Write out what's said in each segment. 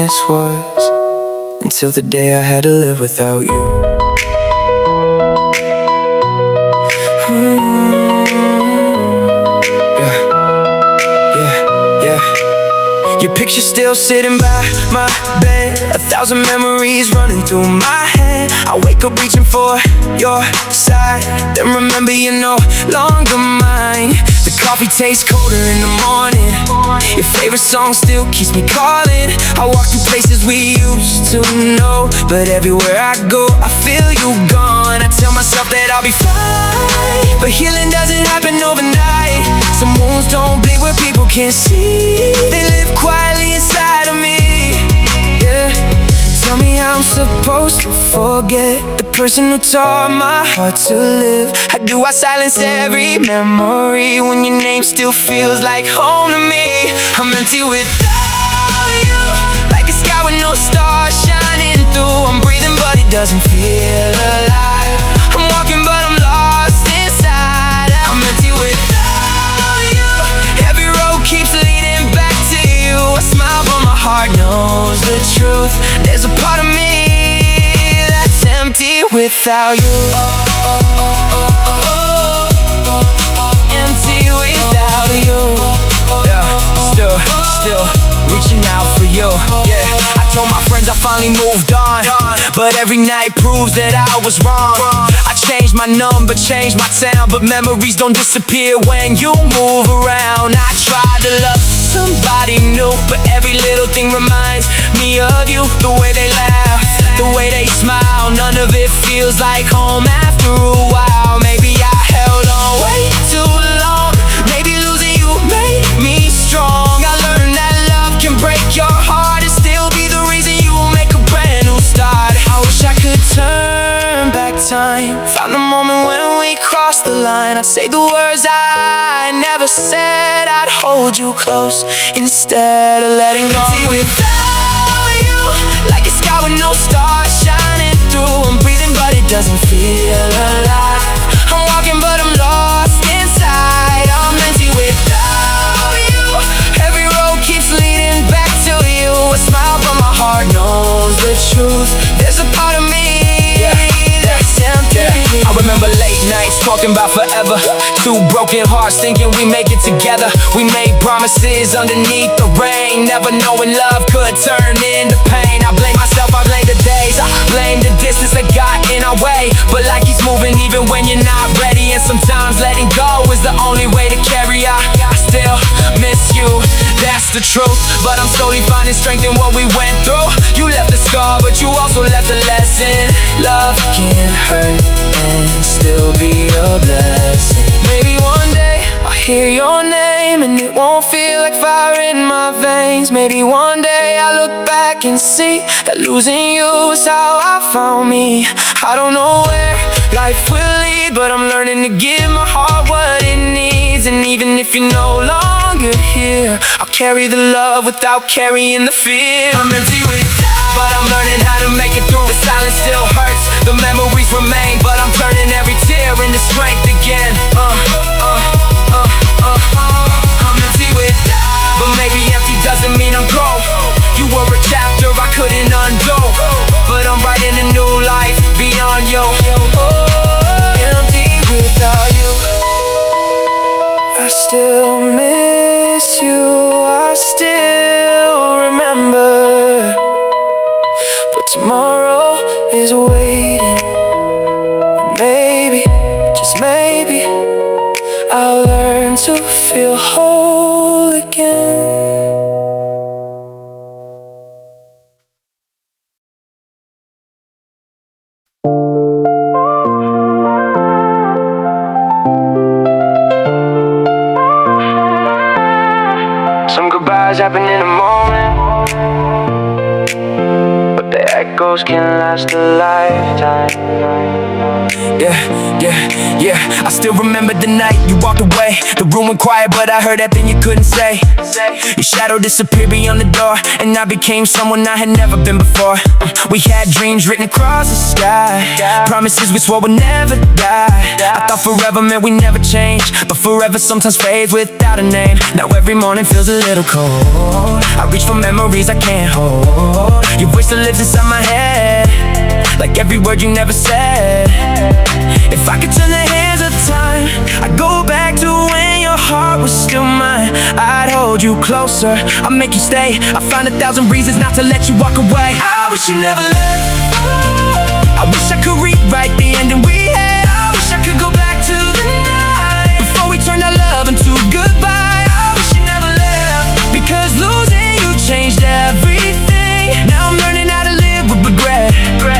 this was, until the day I had to live without you. Your picture's still sitting by my bed, 1,000 memories running through my head. I wake up reaching for your side, then remember you're no longer mine. The coffee tastes colder in the morning, your favorite song still keeps me calling. I walk through places we used to know, but everywhere I go I feel you gone. I tell myself that I'll be fine, but healing doesn't happen overnight. Some wounds don't bleed where people can't see, they live quietly inside of me. Yeah. Tell me how I'm supposed to forget the person who taught my heart to live. How do I silence every memory when your name still feels like home to me? I'm empty without you, like a sky with no stars shining through. I'm breathing but it doesn't feel alive. I'm walking but I'm lost inside. I'm empty without you, every road keeps leading back to you. I smile but my heart knows the truth. There's a part of me that's empty without you. Empty without you. Yeah, still reaching out for you. Yeah, I told my friends I finally moved on, but every night proves that I was wrong. I changed my number, changed my town, but memories don't disappear when you move around. I tried to love somebody new, but every little thing reminds me of you. The way they laugh, the way they smile, none of it feels like home after a while. Maybe I held on way too long, maybe losing you made me strong. I learned that love can break your heart and still be the reason you will make a brand new start. I wish I could turn back time, found the moment when we crossed the line. I'd say the words I never said, I'd hold you close instead of letting go. Empty without you, like a sky with no stars shining through. I'm breathing but it doesn't feel alive. I'm walking but I'm lost inside. I'm empty without you, every road keeps leading back to you. I smile but my heart knows the truth. There's a part of me that's empty. I remember late nights talking about forever, two broken hearts thinking we make it together. We made promises underneath the rain, never knowing love could turn into pain. I blame myself, I blame the days, I blame the distance that got in our way. But life keeps moving even when you're not ready, and sometimes letting go is the only way to carry on. I still miss you, that's the truth, but I'm slowly finding strength in what we went through. You left a scar, but you also left a lesson. Love can hurt and still be a blessing. Maybe one day I'll hear your name and it won't feel like fire in my veins. Maybe one day I'll look back and see that losing you is how I found me. I don't know where life will lead, but I'm learning to give my heart what it needs. And even if you're no longer here, I'll carry the love without carrying the fear. I'm empty without, but I'm learning how to make it through. The silence still hurts, the memories remain, but I'm turning every tear into strength again. I'm empty without, but maybe empty doesn't mean I'm gone. You were a chapter I couldn't undo, but I'm writing a new life beyond you. Empty without you, I still miss you, I still remember, but tomorrow is waiting. Maybe, just maybe, I'll learn to feel whole again. Some goodbyes happen in a moment, but the echoes can last a lifetime. Yeah. I still remember the night you walked away. The room went quiet, but I heard that thing you couldn't say. Your shadow disappeared beyond the door, and I became someone I had never been before. We had dreams written across the sky, promises we swore would never die. I thought forever meant we never change, but forever sometimes fades without a name. Now every morning feels a little cold. I reach for memories I can't hold. Your voice still lives inside my head, like every word you never said. If I could turn the hands of time, I'd go back to when your heart was still mine. I'd hold you closer, I'd make you stay. I'd find 1,000 reasons not to let you walk away. I wish you never left. I wish I could rewrite the ending we had. I wish I could go back to the night before we turned our love into goodbye. I wish you never left, because losing you changed everything. Now I'm learning how to live with regret,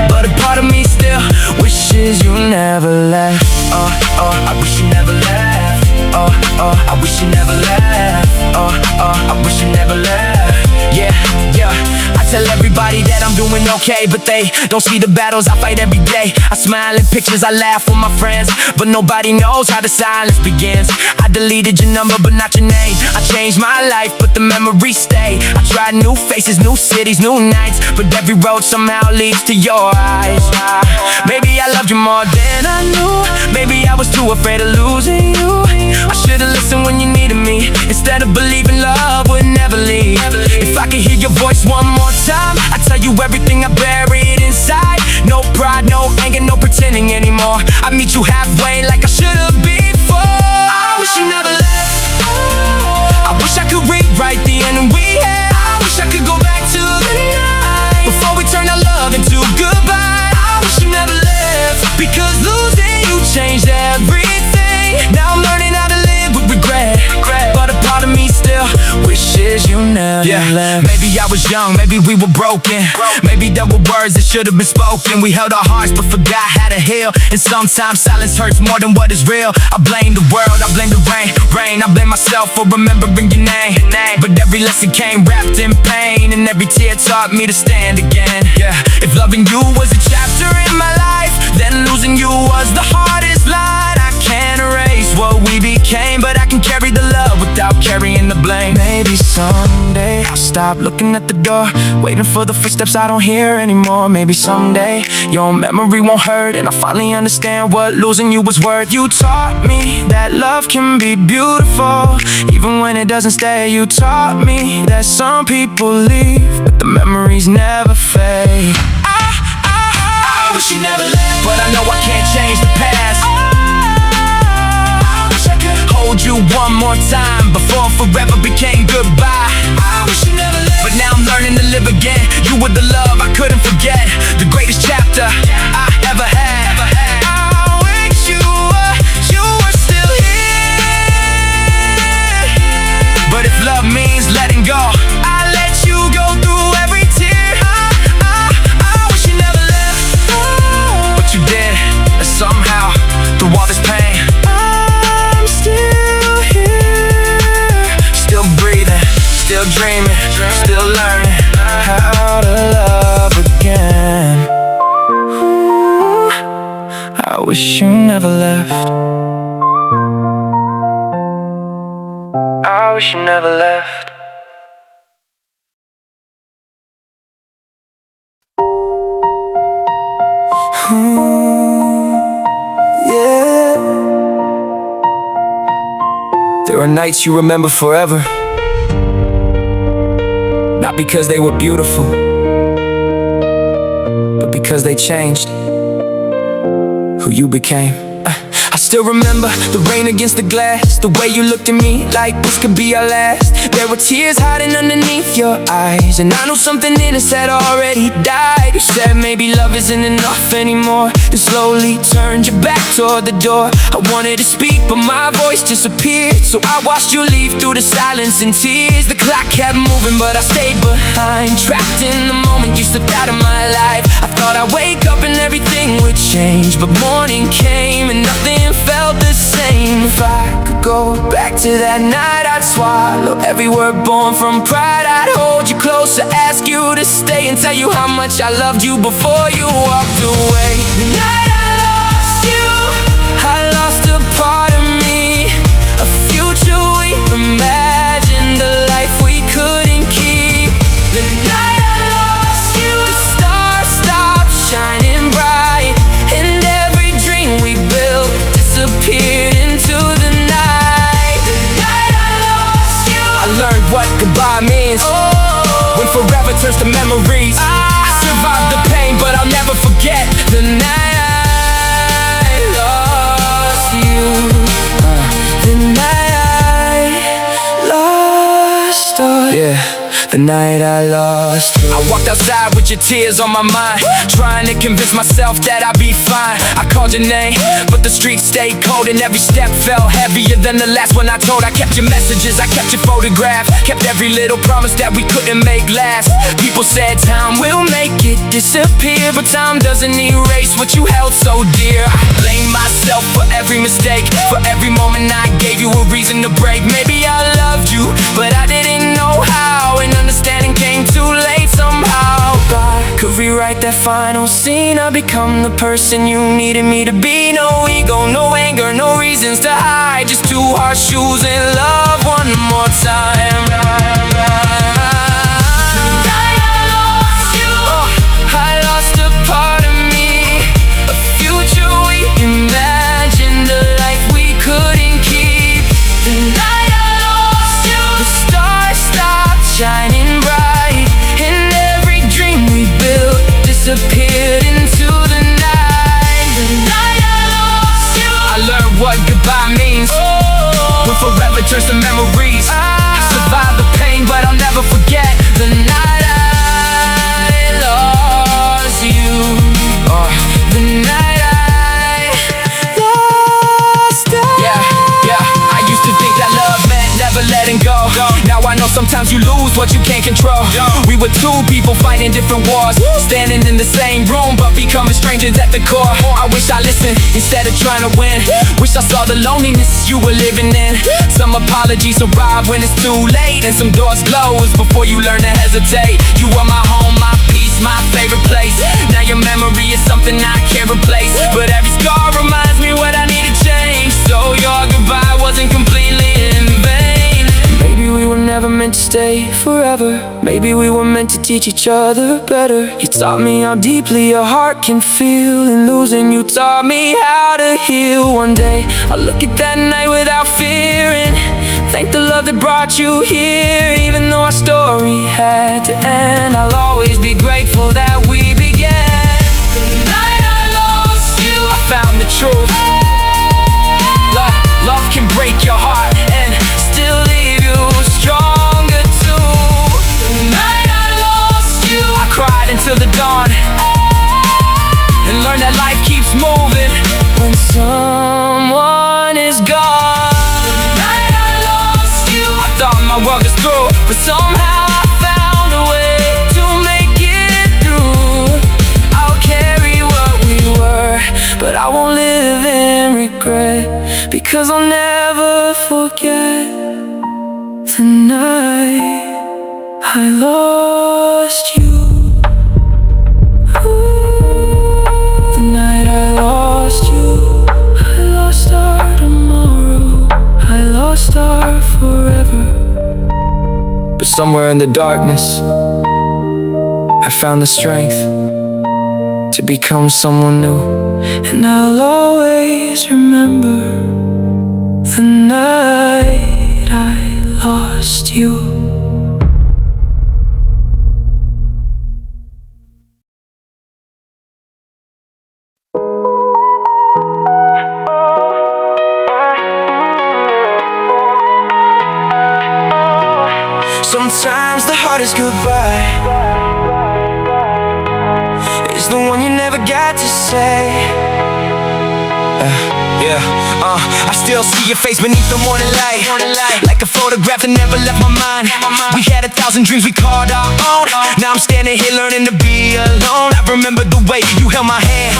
but a part of me still wishes you never left. I wish you never left. I wish you never left. I wish you never left. Yeah. I tell everybody that I'm doing okay, but they don't see the battles I fight every day. I smile in pictures, I laugh with my friends, but nobody knows how the silence begins. I deleted your number, but not your name. I changed my life, but the memories stay. I tried new faces, new cities, new nights, but every road somehow leads to your eyes. Maybe I loved you more than I knew. Maybe I was too afraid of losing you. I should've listened when you needed me, instead of believing love would never leave. If I could hear your voice one more time, I'd tell you everything I buried inside. No pride, no anger, no pretending anymore. I meet you halfway like I should've before. I wish you never left. I wish I could rewrite the ending we had. I wish I could go back to the night before we turned our love into goodbye. I wish you never left, because losing you changed everything. Now I'm learning how to live with regret, but a part of me still wishes you never left. Maybe I was young, maybe we were broken. Maybe there were words that should have been spoken. We held our hearts but forgot how to heal, and sometimes silence hurts more than what is real. I blame the world, I blame the rain. I blame myself for remembering your name, but every lesson came wrapped in pain, and every tear taught me to stand again. If loving you was a chapter in my life, then losing you was the hardest line. I can't erase what we became, but I can carry the love without carrying the blame. Maybe someday I'll stop looking at the door, waiting for the footsteps I don't hear anymore. Maybe someday your memory won't hurt, and I'll finally understand what losing you was worth. You taught me that love can be beautiful, even when it doesn't stay. You taught me that some people leave, but the memories never fade. I wish you never left, but I know I can't change the past. I wish I could hold you one more time before forever became goodbye. I wish you never left, but now I'm learning to live again. You were the love I couldn't forget, the greatest chapter I ever had. I wish you were still here, but if love means letting go, I let you go through every tear. I wish you never left, but you did, somehow, through all this pain. I'm still here, still breathing, still dreaming, still learning how to love again. I wish you never left. I wish you never left. Yeah. There are nights you remember forever, not because they were beautiful, but because they changed who you became. I still remember the rain against the glass, the way you looked at me like this could be our last. There were tears hiding underneath your eyes, and I knew something in us had already died. You said maybe love isn't enough anymore, and slowly turned your back toward the door. I wanted to speak, but my voice disappeared, so I watched you leave through the silence and tears. The clock kept moving, but I stayed behind, trapped in the moment you slipped out of my life. I thought I'd wake up and everything would change, but morning came and nothing felt the same. If I could go back to that night, I'd swallow every word born from pride. I'd hold you closer, ask you to stay, and tell you how much I loved you before you walked away. The night I lost forever turns to memories. I survived the pain, but I'll never forget the night I lost you. The night I lost us. Yeah, the night I lost you. I walked outside with your tears on my mind, trying to convince myself that I'd be fine. I called your name, but the streets stayed cold, and every step felt heavier than the last one I told. I kept your messages, I kept your photographs, kept every little promise that we couldn't make last. People said time will make it disappear, but time doesn't erase what you held so dear. I blame myself for every mistake, for every moment I gave you a reason to break. Maybe I loved you, but I didn't know how, and understanding came too late somehow. I could rewrite that final scene. I become the person you needed me to be. No ego, no anger, no reasons to hide, just two harsh shoes in love one more time. Tonight I lost you. I lost a part of me, a future we imagined, a life we couldn't keep. Tonight I lost you. The stars stopped shining bright, and every dream we built disappeared into the night. The night I lost you. I learned what goodbye means, when forever turns to memories. I survived the pain, but I'll never forget the night I lost you. The night I lost you. Yeah, I used to think that love meant never letting go. Now I know sometimes you lose what you can't control. We were two people fighting different wars, standing in the same room but becoming strangers at the core. I wish I listened instead of trying to win. Wish I saw the loneliness you were living in. Some apologies arrive when it's too late, and some doors close before you learn to hesitate. You were my home, my peace, my favorite place. Now your memory is something I can't replace, but every scar reminds me what I need to change. So your goodbye wasn't completely in vain. Maybe we were never meant to stay forever. Maybe we were meant to teach each other better. You taught me how deeply your heart can feel, and losing you taught me how to heal. One day I'll look at that night without fear, and thank the love that brought you here. Even though our story had to end, I'll always be grateful that we began. The night I lost you, I found the truth. Love can break your heart and still leave you stronger too. The night I lost you, I cried until the dawn, and learned that life keeps moving when someone is gone. The night I lost you, I thought my world was through, but somehow I found a way to make it through. I'll carry what we were, but I won't live in regret, because I'll never forget the night I lost you. The night I lost you. I lost our tomorrow, I lost our forever. But somewhere in the darkness I found the strength to become someone new, and I'll always remember the night I lost you. Sometimes the hardest goodbye is the one you never got to say. I still see your face beneath the morning light, like a photograph that never left my mind. We had 1,000 dreams we called our own. Now I'm standing here learning to be alone. I remember the way you held my hand,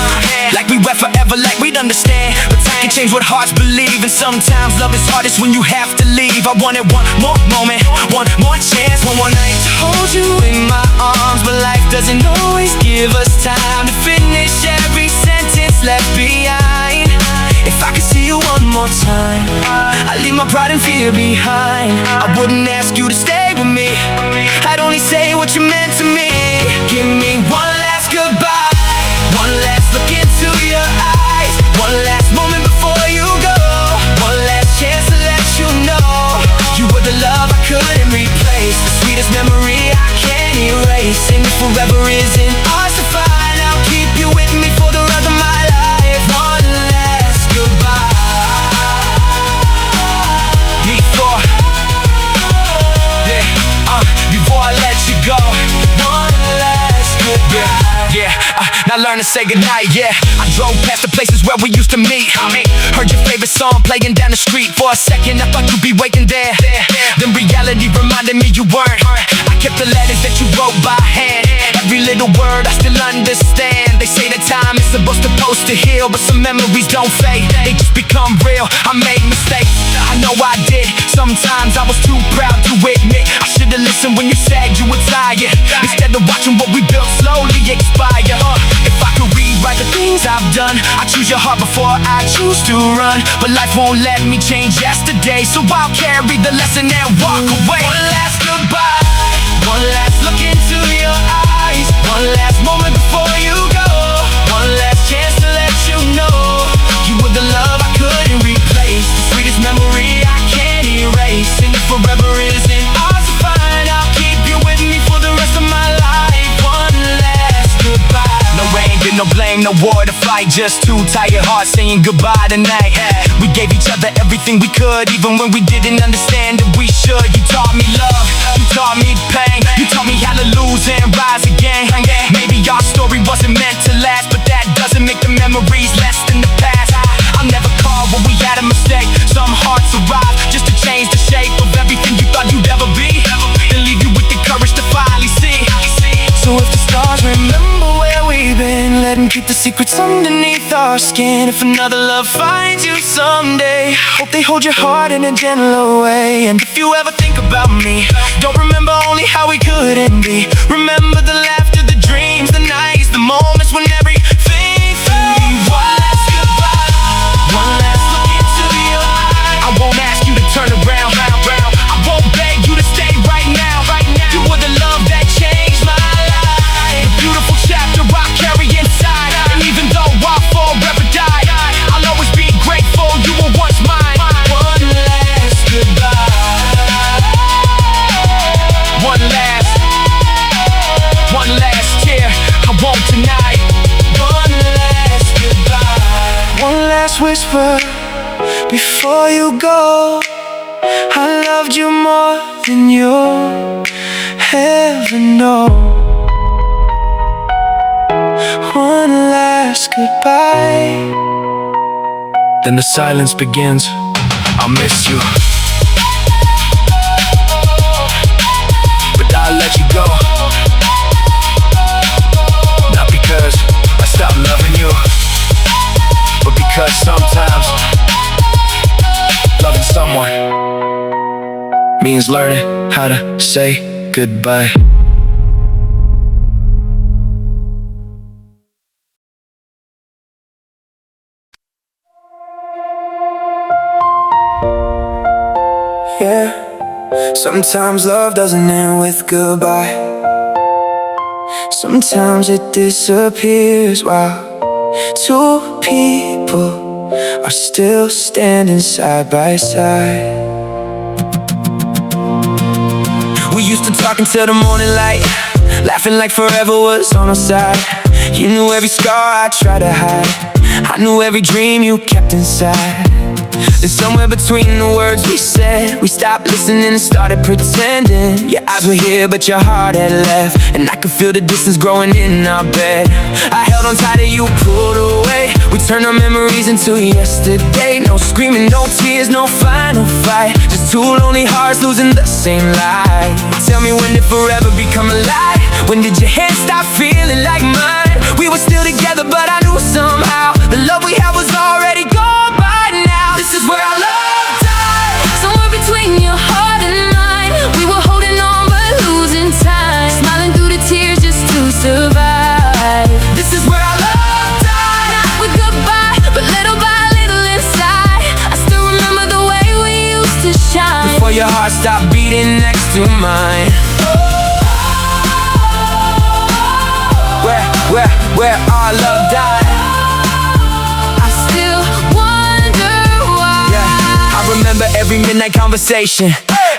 like we were forever, like we'd understand. But time can change what hearts believe, and sometimes love is hardest when you have to leave. I wanted one more moment, one more chance, one more night to hold you in my arms. But life doesn't always give us time to finish every sentence left behind. If I could see you one more time, I'd leave my pride and fear behind. I wouldn't ask you to stay with me, I'd only say what you meant to me. Give me one last goodbye, one last look into your eyes, one last moment before you go, one last chance to let you know you were the love I couldn't replace, the sweetest memory I can't erase. learned to say goodnight, yeah. I drove past the places where we used to meet. Heard your favorite song playing down the street. For a second I thought you'd be waiting there. Then reality reminded me you weren't. I kept the letters that you wrote by hand. Every little word I still understand. They say that time is supposed to heal, but some memories don't fade. They just become real. I made mistakes, I know I did. Sometimes I was too proud to admit. I should've listened when you said you were tired, instead of watching what we built slowly expire. If I could rewrite the things I've done, I choose your heart before I choose to run. But life won't let me change yesterday, so I'll carry the lesson and walk away. One last goodbye, one last look into your eyes, one last moment before you go, one last chance to let you know you were the love I couldn't replace, the sweetest memory I can't erase. And if forever isn't ours to find, I'll keep you with me for the rest of my life. One last goodbye. No anger, no blame, no war to fight, just two tired hearts saying goodbye tonight. We gave each other everything we could, even when we didn't understand that we should. You taught me love, you taught me pain, you taught me how to lose and rise again. Maybe our story wasn't meant to last, but that doesn't make the memories less than the past. I'll never call when we had a mistake. Some hearts arrive just to change the shape of everything you thought you'd ever be, then leave you with the courage to finally see. So if the stars remember where we've been, let them keep the secrets underneath our skin. If another love finds you someday, hope they hold your heart in a gentler way. And if you ever think about me, don't remember only how we couldn't be. Remember the laughter, the dreams, the nights, the moments when everything felt. One last goodbye, one last look into your eyes. I won't ask you to turn around, I won't beg you to stay right now. You were the love that changed my life, the beautiful chapter I carry inside. And even though I'll forever die, I'll always be grateful you were once mine. One last goodbye, one last tear I won't deny. One last goodbye, one last whisper before you go. I loved you more than you'll ever know. One last goodbye. Then the silence begins. I'll miss you, but I'll let you go. Not because I stopped loving you, but because sometimes loving someone means learning how to say goodbye. Yeah, sometimes love doesn't end with goodbye. Sometimes it disappears while two people are still standing side by side. We used to talk until the morning light, laughing like forever was on our side. You knew every scar I tried to hide, I knew every dream you kept inside. Then somewhere between the words we said, we stopped listening and started pretending. Your eyes were here but your heart had left, and I could feel the distance growing in our bed. I held on tight and you pulled away. We turned our memories into yesterday. No screaming, no tears, no final fight, just two lonely hearts losing the same light. Tell me, when did forever become a lie? When did your hands stop feeling like mine? We were still together but I knew somehow the love we had was already gone by now. This is where our love died, somewhere between your heart and mine. We were holding on but losing time, smiling through the tears just to survive. This is where our love died, not with goodbye, but little by little inside. I still remember the way we used to shine before your heart stopped beating next to mine. Where our love died, I still wonder why. Yeah, I remember every midnight conversation,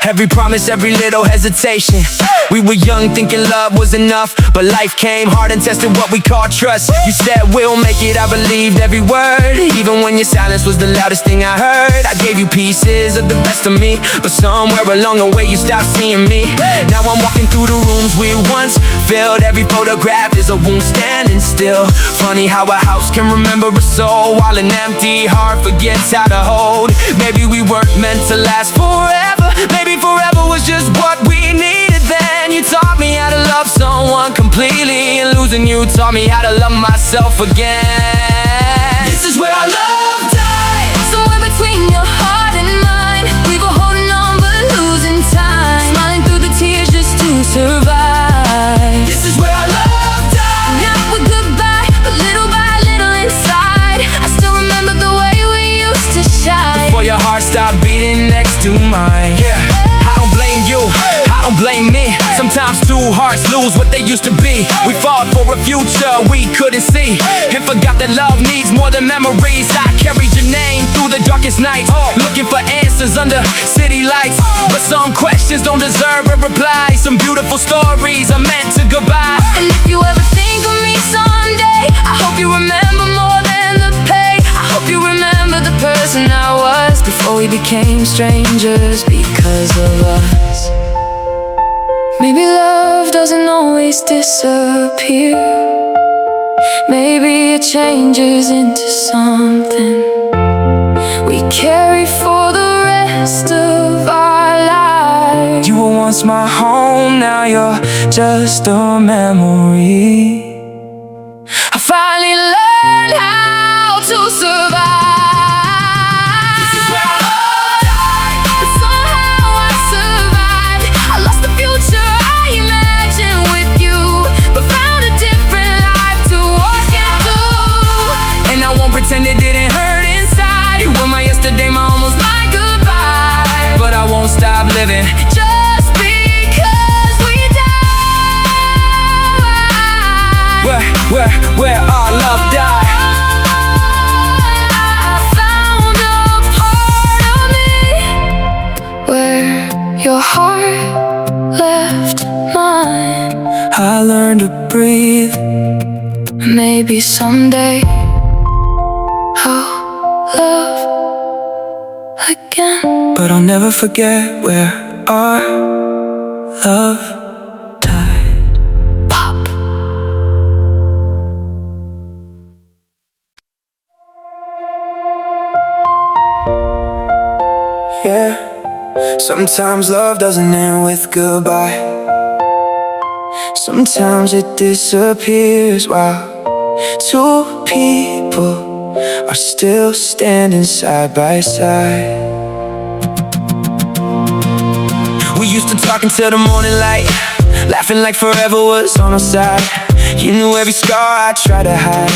Every promise, every little hesitation. We were young thinking love was enough, but life came hard and tested what we call trust. You said we'll make it, I believed every word, even when your silence was the loudest thing I heard. I gave you pieces of the best of me, but somewhere along the way you stopped seeing me. Now I'm walking through the rooms we once filled. Every photograph is a wound standing still. Funny how a house can remember a soul, while an empty heart forgets how to hold. Maybe we weren't meant to last forever. Maybe forever was just what we needed then. You taught me how to love someone completely, and losing you taught me how to love myself again. This is where our love died, somewhere between your heart and mine. We were holding on but losing time, smiling through the tears just to survive. This is where our love died. Now we're goodbye, but little by little inside, I still remember the way we used to shine. Before your heart stopped beating next to mine. I don't blame you, I don't blame me. Sometimes two hearts lose what they used to be. We fought for a future we couldn't see, and forgot that love needs more than memories. I carried your name through the darkest nights, looking for answers under city lights. But some questions don't deserve a reply. Some beautiful stories are meant to goodbye. And if you ever think of me someday, I hope you remember more than the pay. I hope you remember the person I was before we became strangers because of us. Maybe love doesn't always disappear. Maybe it changes into something we carry for the rest of our lives. You were once my home, now you're just a memory. I finally learned how to survive. And it didn't hurt inside. You were my yesterday, my almost my goodbye. But I won't stop living just because we died. Where our love died. I found a part of me where your heart left mine. I learned to breathe. Maybe someday I'll love again. But I'll never forget where our love died. Pop. Yeah, sometimes love doesn't end with goodbye. Sometimes it disappears while two people are still standing side by side. We used to talk until the morning light, laughing like forever was on our side. You knew every scar I tried to hide,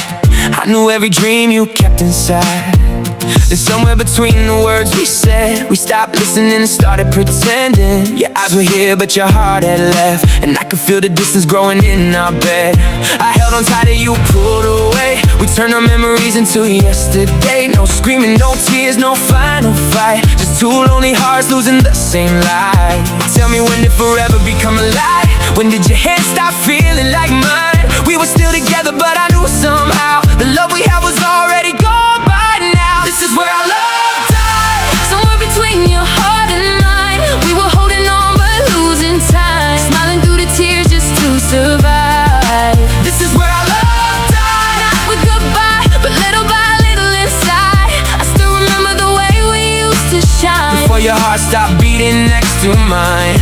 I knew every dream you kept inside. Then somewhere between the words we said, we stopped listening and started pretending. Your eyes were here but your heart had left, and I could feel the distance growing in our bed. I held on tight and you pulled away. We turned our memories into yesterday. No screaming, no tears, no final fight, just two lonely hearts losing the same light. Tell me, when did forever become a lie? When did your hands stop feeling like mine? We were still together but I knew somehow the love we had was already gone by now. This is where our love died, somewhere between your heart and mine. We were holding on but losing time, smiling through the tears just to survive. This is where our love died. Not with goodbye, but little by little inside, I still remember the way we used to shine. Before your heart stopped beating next to mine.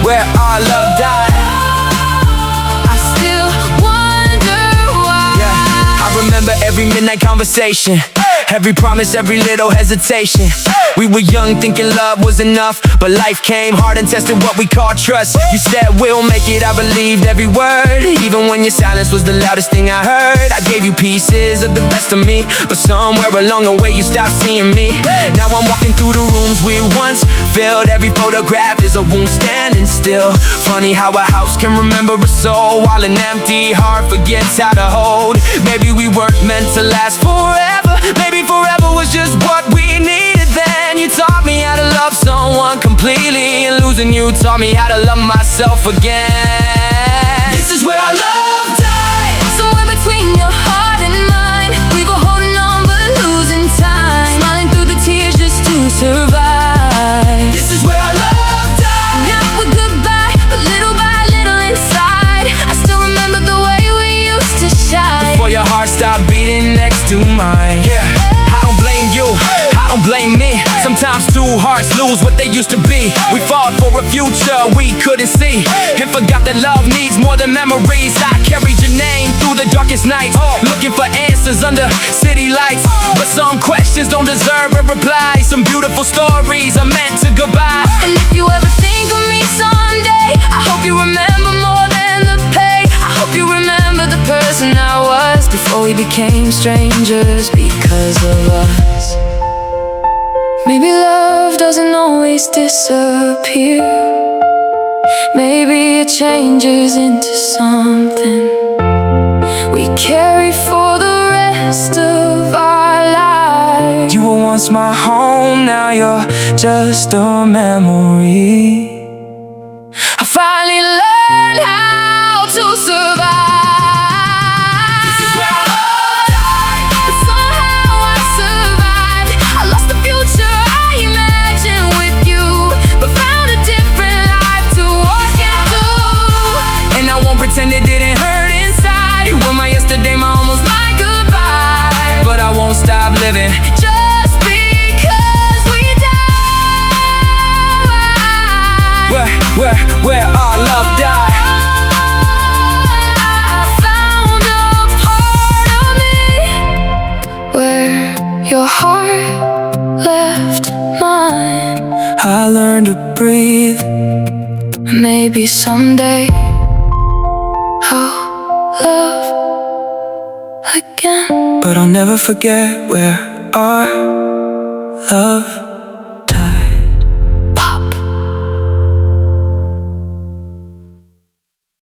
Where our love died. I still wonder why. Yeah, I remember every midnight conversation, every promise, every little hesitation. We were young thinking love was enough, but life came hard and tested what we call trust. You said we'll make it, I believed every word, even when your silence was the loudest thing I heard. I gave you pieces of the best of me, but somewhere along the way you stopped seeing me. Now I'm walking through the rooms we once filled. Every photograph is a wound standing still. Funny how a house can remember a soul, while an empty heart forgets how to hold. Maybe we weren't meant to last forever. Maybe forever was just what we Losing you taught me how to love myself again. This is where our love died. Somewhere between your heart and mine, we were holding on but losing time, smiling through the tears just to survive. This is where our love died. Now we're goodbye, but little by little inside, I still remember the way we used to shine. Before your heart stopped beating next to mine. Yeah, I don't blame you, I don't blame me. Sometimes two hearts lose what they used to be. We fought for a future we couldn't see, and forgot that love needs more than memories. I carried your name through the darkest nights, looking for answers under city lights. But some questions don't deserve a reply. Some beautiful stories are meant to goodbye. And if you ever think of me someday, I hope you remember more than the pay. I hope you remember the person I was before we became strangers because of us. Maybe love doesn't always disappear. Maybe it changes into something we carry for the rest of our lives. You were once my home, now you're just a memory. I finally learned how to survive. This is where our love died. But somehow I survived. I lost the future I imagined with you, but found a different life to walk into. And I won't pretend it didn't hurt inside. You were my yesterday, my almost my goodbye. But I won't stop living Just because we died. where our love died. I found a part of me where your heart left mine. I learned to breathe. Maybe someday I'll love again. But I'll never forget where our love